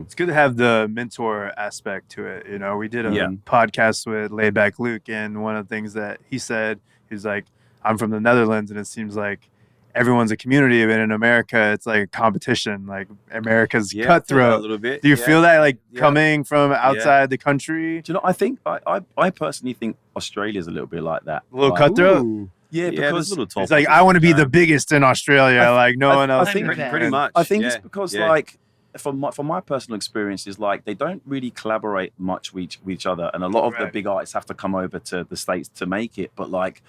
It's good to have the mentor aspect to it. You know, we did a podcast with Laidback Luke, and one of the things that he said, he's like, I'm from the Netherlands, and it seems like everyone's a community, and in America, it's like a competition. Like America's cutthroat. A little bit. Do you feel that like coming from outside the country? Do you know? I think I personally think Australia's a little bit like that. A little cutthroat. Yeah, because it's like I want to be the biggest in Australia, like no one else. I think pretty much. I think it's because like from my personal experiences, like they don't really collaborate much with each other, and a lot of the big artists have to come over to the States to make it. But like,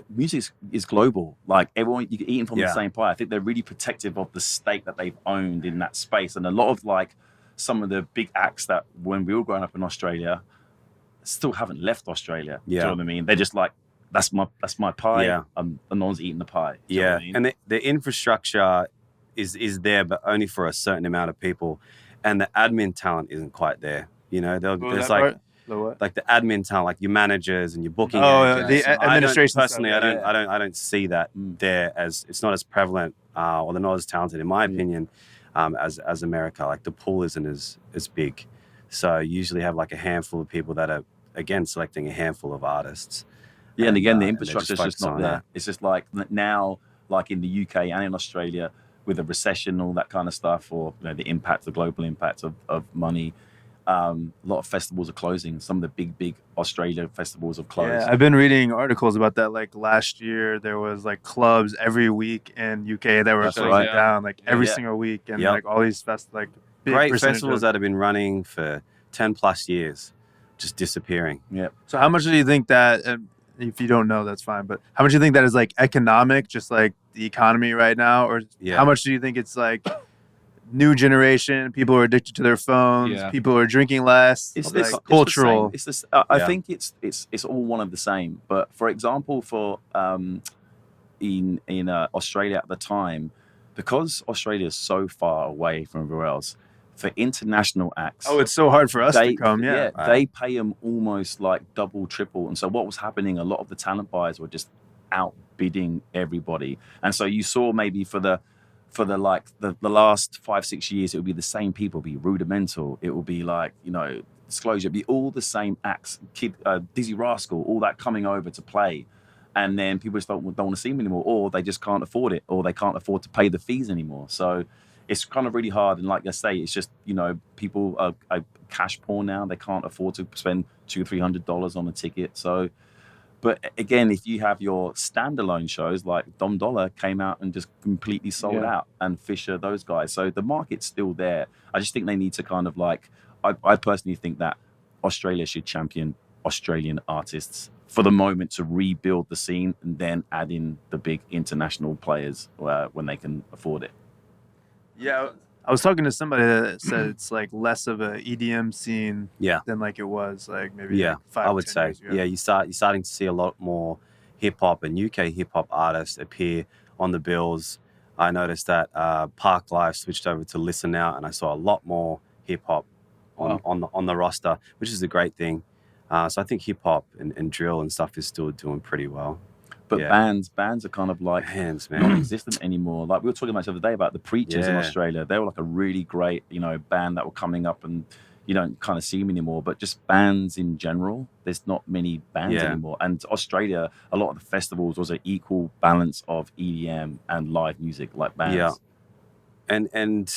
music is global. Like everyone, you're eating from the same pie. I think they're really protective of the stake that they've owned in that space, and a lot of like some of the big acts that when we were growing up in Australia still haven't left Australia. Do you know what I mean? They're just like, that's my pie. Yeah. And no one's eating the pie. Do you know what I mean? And the infrastructure is there, but only for a certain amount of people, and the admin talent isn't quite there. You know, there's like the admin talent, like your managers and your booking. The administration. Personally, I don't see that there, as it's not as prevalent, or they're not as talented, in my opinion, as America. Like the pool isn't as big, so you usually have like a handful of people that are again selecting a handful of artists. Yeah, and again, the infrastructure is just not there. That. It's just like now, like in the UK and in Australia, with the recession and all that kind of stuff, or the impact, the global impact of money, a lot of festivals are closing. Some of the big Australia festivals have closed. Yeah, I've been reading articles about that. Like last year, there was like clubs every week in UK that were closing down, like every single week, and like all these big great festivals that have been running for 10+ years, just disappearing. Yeah. So how much do you think that? If you don't know, that's fine. But how much do you think that is like economic, just like the economy right now? Or how much do you think it's like new generation, people are addicted to their phones, people are drinking less, it's cultural? I think it's all one of the same. But for example, for in Australia at the time, because Australia is so far away from everywhere else, for international acts, it's so hard for us to come. They pay them almost like double, triple. And so what was happening? A lot of the talent buyers were just outbidding everybody. And so you saw maybe for the last 5-6 years, it would be the same people. It'd be Rudimental. It would be like Disclosure. It'd be all the same acts. Dizzy Rascal, all that coming over to play. And then people just don't want to see them anymore, or they just can't afford it, or they can't afford to pay the fees anymore. So it's kind of really hard. And like I say, it's just, people are cash poor now. They can't afford to spend $200-300 on a ticket. So, but again, if you have your standalone shows like Dom Dollar came out and just completely sold out, and Fisher, those guys. So the market's still there. I just think they need to kind of like, I personally think that Australia should champion Australian artists for the moment to rebuild the scene, and then add in the big international players when they can afford it. Yeah, I was talking to somebody that said it's like less of a EDM scene than like it was like maybe 5 I would 10 say years ago. you're starting to see a lot more hip hop and UK hip hop artists appear on the bills. I noticed that Park Live switched over to Listen Out, and I saw a lot more hip hop on the roster, which is a great thing. So I think hip hop and drill and stuff is still doing pretty well. But bands are kind of like non-existent anymore. Like we were talking about the other day about the Preachers in Australia. They were like a really great, band that were coming up, and you don't kind of see them anymore. But just bands in general, there's not many bands anymore. And Australia, a lot of the festivals was an equal balance of EDM and live music, like bands. Yeah. And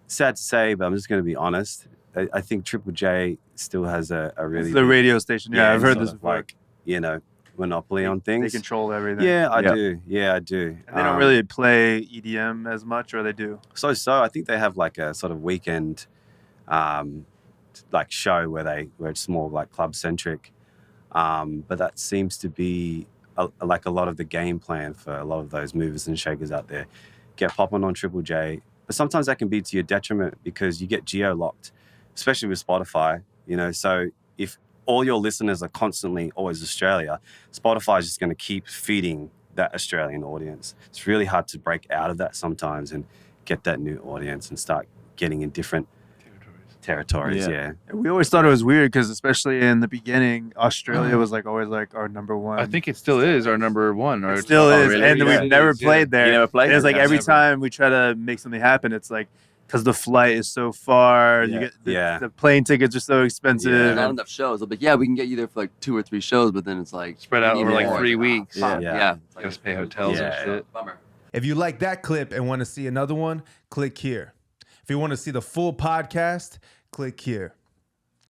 sad to say, but I'm just going to be honest. I think Triple J still has a really it's the radio station. Yeah, I've heard this before. Like, monopoly on things. They control everything. Yeah, I do. Yeah, I do. And they don't really play EDM as much, or they do? So I think they have like a sort of weekend like show where it's more like club centric. But that seems to be like a lot of the game plan for a lot of those movers and shakers out there. Get popping on Triple J. But sometimes that can be to your detriment, because you get geo-locked, especially with Spotify. So if all your listeners are constantly always Australia, Spotify is just going to keep feeding that Australian audience. It's really hard to break out of that sometimes and get that new audience and start getting in different territories. Yeah. We always thought it was weird because, especially in the beginning, Australia was like always like our number one. I think it still is our number one. It still is, really? And we've never played there. You never played. It's like every time we try to make something happen, it's like because the flight is so far. Yeah. You get the plane tickets are so expensive. Yeah. Not enough shows. They'll be like, yeah, we can get you there for like 2 or 3 shows, but then it's like Spread out we over need like more. 3 weeks. Yeah. Yeah. It's You gotta pay hotels Yeah. and shit. Bummer. If you like that clip and want to see another one, click here. If you want to see the full podcast, click here.